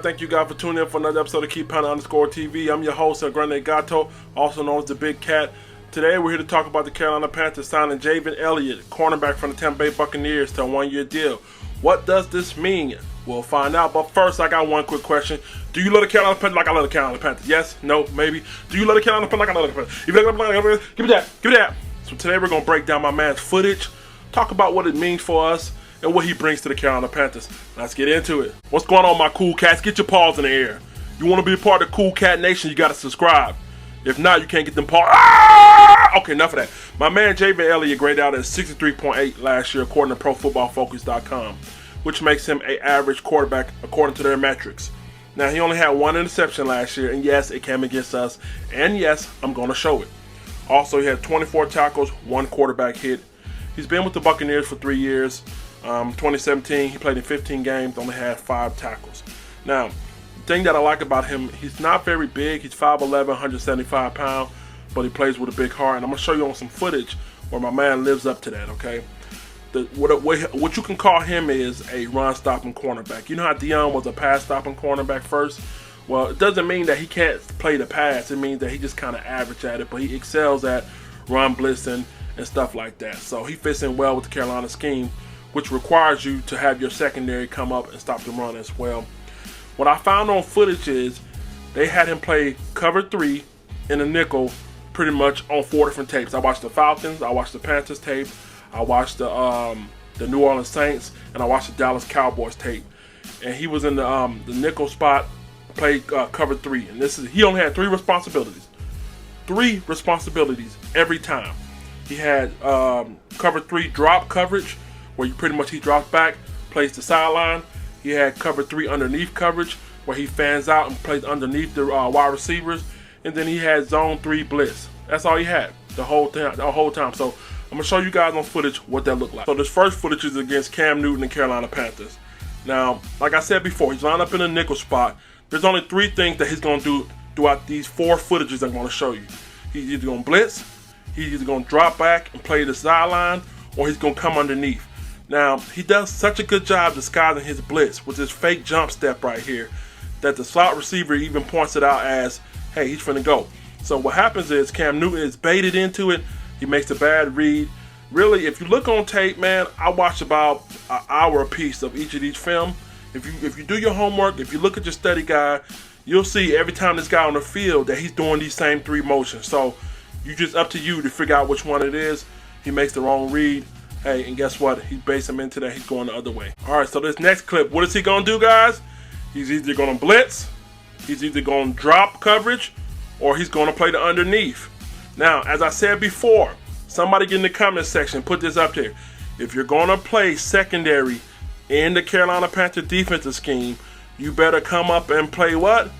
Thank you guys for tuning in for another episode of Keep_TV. I'm your host, Grande Gato, also known as the Big Cat. Today we're here to talk about the Carolina Panthers signing Javien Elliott, cornerback from the Tampa Bay Buccaneers, to a one-year deal. What does this mean? We'll find out. But first, I got one quick question. Do you love the Carolina Panthers like I love the Carolina Panthers? Yes? No? Maybe? Do you love the Carolina Panthers like I love the Panthers? If you love give me that. Give me that. So today we're going to break down my man's footage, talk about what it means for us, and what he brings to the Carolina Panthers. Let's get into it. What's going on, my cool cats? Get your paws in the air. You want to be a part of the Cool Cat Nation, you got to subscribe. If not, you can't get them paws. Okay, enough of that. My man Javien Elliott graded out at 63.8 last year, according to ProFootballFocus.com, which makes him an average quarterback according to their metrics. Now, he only had one interception last year, and yes, it came against us, and yes, I'm going to show it. Also, he had 24 tackles, one quarterback hit. He's been with the Buccaneers for 3 years. 2017, he played in 15 games, only had 5 tackles. Now, the thing that I like about him, he's not very big. He's 5'11", 175 pounds, but he plays with a big heart. And I'm going to show you on some footage where my man lives up to that, okay? What you can call him is a run-stopping cornerback. You know how Dion was a pass-stopping cornerback first? Well, it doesn't mean that he can't play the pass. It means that he just kind of average at it, but he excels at run blitzing and stuff like that. So he fits in well with the Carolina scheme, which requires you to have your secondary come up and stop the run as well. What I found on footage is they had him play cover 3 in a nickel pretty much on 4 different tapes. I watched the Falcons, I watched the Panthers tape, I watched the New Orleans Saints, and I watched the Dallas Cowboys tape. And he was in the nickel spot, played cover 3. And he only had 3 responsibilities. 3 responsibilities every time. He had cover 3 drop coverage, where he drops back, plays the sideline. He had cover 3 underneath coverage, where he fans out and plays underneath the wide receivers. And then he had zone 3 blitz. That's all he had the whole time. So I'm going to show you guys on footage what that looked like. So this first footage is against Cam Newton and Carolina Panthers. Now, like I said before, he's lined up in a nickel spot. There's only 3 things that he's going to do throughout these 4 footages I'm going to show you. He's either going to blitz, he's either going to drop back and play the sideline, or he's going to come underneath. Now, he does such a good job disguising his blitz with this fake jump step right here that the slot receiver even points it out as, hey, he's finna go. So what happens is Cam Newton is baited into it. He makes a bad read. Really, if you look on tape, man, I watch about an hour a piece of each of these film. If you do your homework, if you look at your study guide, you'll see every time this guy on the field that he's doing these same 3 motions. So you just up to you to figure out which one it is. He makes the wrong read. Hey, and guess what? He based him into that. He's going the other way. All right, so this next clip, what is he going to do, guys? He's either going to blitz, he's either going to drop coverage, or he's going to play the underneath. Now, as I said before, somebody get in the comment section, put this up there. If you're going to play secondary in the Carolina Panthers defensive scheme, you better come up and play what?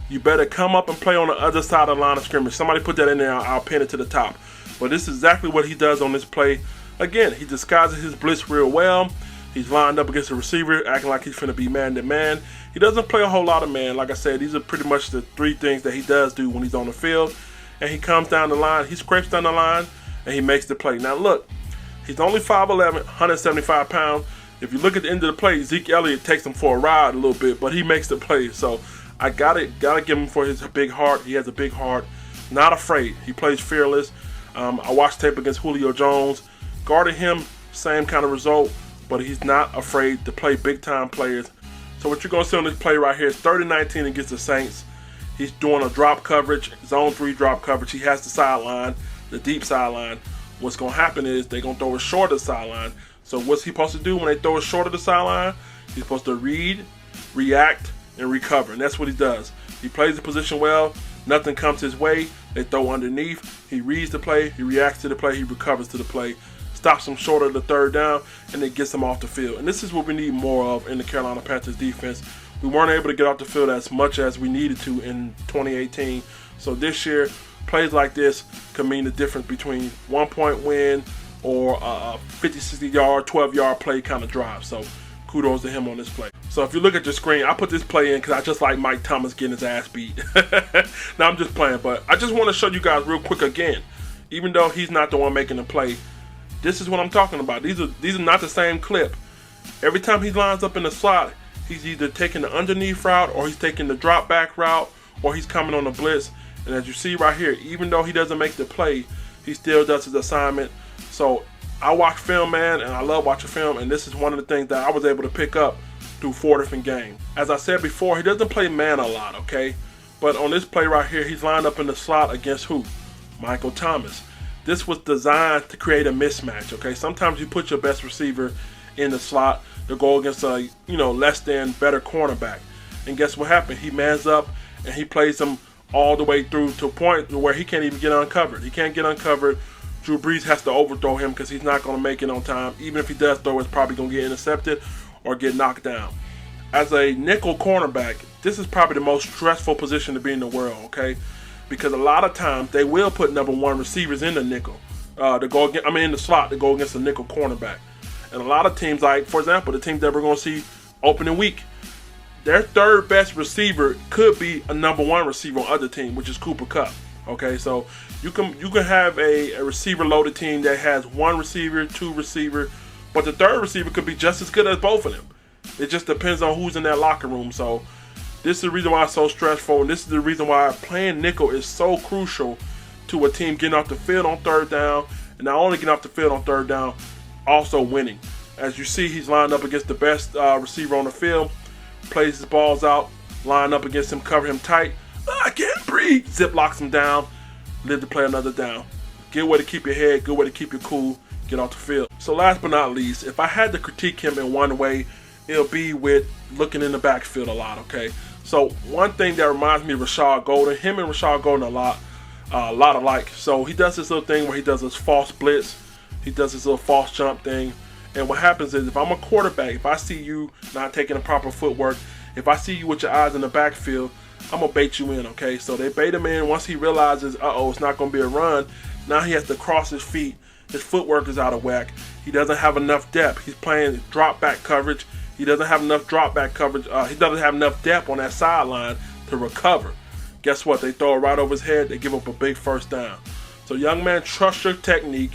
You better come up and play on the other side of the line of scrimmage. Somebody put that in there. I'll pin it to the top. But this is exactly what he does on this play. Again, he disguises his blitz real well. He's lined up against the receiver, acting like he's finna be man-to-man. He doesn't play a whole lot of man. Like I said, these are pretty much the 3 things that he does do when he's on the field. And he comes down the line, he scrapes down the line, and he makes the play. Now look, he's only 5'11", 175 pounds. If you look at the end of the play, Zeke Elliott takes him for a ride a little bit, but he makes the play. So I gotta give him for his big heart. He has a big heart, not afraid. He plays fearless. I watched tape against Julio Jones. Guarding him, same kind of result, but he's not afraid to play big-time players. So what you're going to see on this play right here is 30-19 against the Saints. He's doing a drop coverage, zone 3 drop coverage. He has the sideline, the deep sideline. What's going to happen is they're going to throw it short of the sideline. So what's he supposed to do when they throw it short of the sideline? He's supposed to read, react, and recover, and that's what he does. He plays the position well. Nothing comes his way. They throw underneath. He reads the play. He reacts to the play. He recovers to the play. Stops him short of the 3rd down, and then gets him off the field. And this is what we need more of in the Carolina Panthers defense. We weren't able to get off the field as much as we needed to in 2018. So this year, plays like this could mean the difference between 1-point win or a 50, 60-yard, 12-yard play kind of drive. So kudos to him on this play. So if you look at your screen, I put this play in because I just like Mike Thomas getting his ass beat. Now I'm just playing, but I just want to show you guys real quick again. Even though he's not the one making the play, this is what I'm talking about. These are not the same clip. Every time he lines up in the slot, He's either taking the underneath route, or he's taking the drop back route, or he's coming on the blitz. And as you see right here, even though he doesn't make the play, he still does his assignment. So I watch film, man, and I love watching film, and this is one of the things that I was able to pick up through 4 different games. As I said before, he doesn't play man a lot, okay? But on this play right here, he's lined up in the slot against who? Michael Thomas. This was designed to create a mismatch, okay? Sometimes you put your best receiver in the slot to go against a, less than better cornerback. And guess what happened? He mans up and he plays him all the way through to a point where he can't even get uncovered. He can't get uncovered. Drew Brees has to overthrow him because he's not going to make it on time. Even if he does throw, it's probably going to get intercepted or get knocked down. As a nickel cornerback, this is probably the most stressful position to be in the world, okay? Because a lot of times they will put number 1 receivers in the nickel in the slot to go against a nickel cornerback. And a lot of teams, like for example, the teams that we're going to see opening week, their third best receiver could be a number 1 receiver on other team, which is Cooper Kupp. Okay, so you can have a receiver loaded team that has 1 receiver, 2 receiver, but the third receiver could be just as good as both of them. It just depends on who's in that locker room. So this is the reason why it's so stressful, and this is the reason why playing nickel is so crucial to a team getting off the field on 3rd down, and not only getting off the field on 3rd down, also winning. As you see, he's lined up against the best receiver on the field, plays his balls out, line up against him, cover him tight. I can't breathe. Zip locks him down, live to play another down. Good way to keep your head, good way to keep you cool, get off the field. So last but not least, if I had to critique him in one way, it'll be with looking in the backfield a lot, okay? So one thing that reminds me of Rashad Golden, him and Rashad Golden a lot alike. So he does this little thing where he does this false blitz, he does this little false jump thing. And what happens is, if I'm a quarterback, if I see you not taking the proper footwork, if I see you with your eyes in the backfield, I'm going to bait you in, okay? So they bait him in. Once he realizes, it's not going to be a run, now he has to cross his feet. His footwork is out of whack. He doesn't have enough depth. He's playing drop back coverage. He doesn't have enough drop back coverage. He doesn't have enough depth on that sideline to recover. Guess what? They throw it right over his head. They give up a big 1st down. So young man, trust your technique.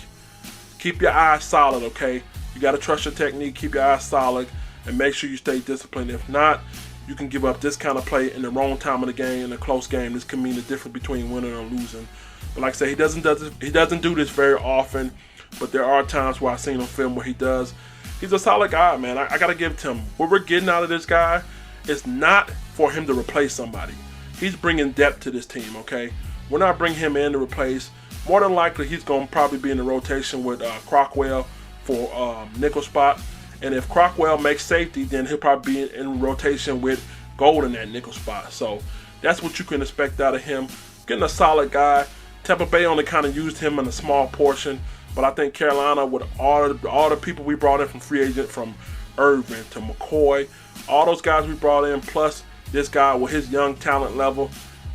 Keep your eyes solid, okay? You got to trust your technique, keep your eyes solid, and make sure you stay disciplined. If not, you can give up this kind of play in the wrong time of the game, in a close game. This can mean the difference between winning or losing. But like I said, he doesn't do this very often, but there are times where I've seen him film where he does. He's a solid guy, man. I got to give it to him. What we're getting out of this guy is not for him to replace somebody. He's bringing depth to this team, okay? We're not bringing him in to replace. More than likely, he's going to probably be in the rotation with Crockwell for nickel spot. And if Crockwell makes safety, then he'll probably be in rotation with Golden at nickel spot. So that's what you can expect out of him. Getting a solid guy. Tampa Bay only kind of used him in a small portion, but I think Carolina, with all the people we brought in from free agent, from Irvin to McCoy, all those guys we brought in, plus this guy with his young talent level,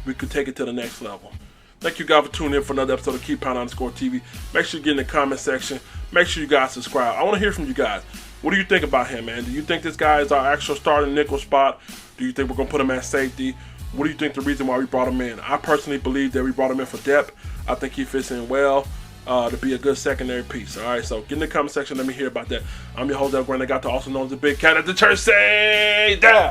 we could take it to the next level. Thank you guys for tuning in for another episode of Keep Pound _TV. Make sure you get in the comment section. Make sure you guys subscribe. I want to hear from you guys. What do you think about him, man? Do you think this guy is our actual starting nickel spot? Do you think we're going to put him at safety? What do you think the reason why we brought him in? I personally believe that we brought him in for depth. I think he fits in well to be a good secondary piece. All right, so get in the comment section. Let me hear about that. I'm your host, Grande, Gato, also known as the Big Cat at the church. Say that.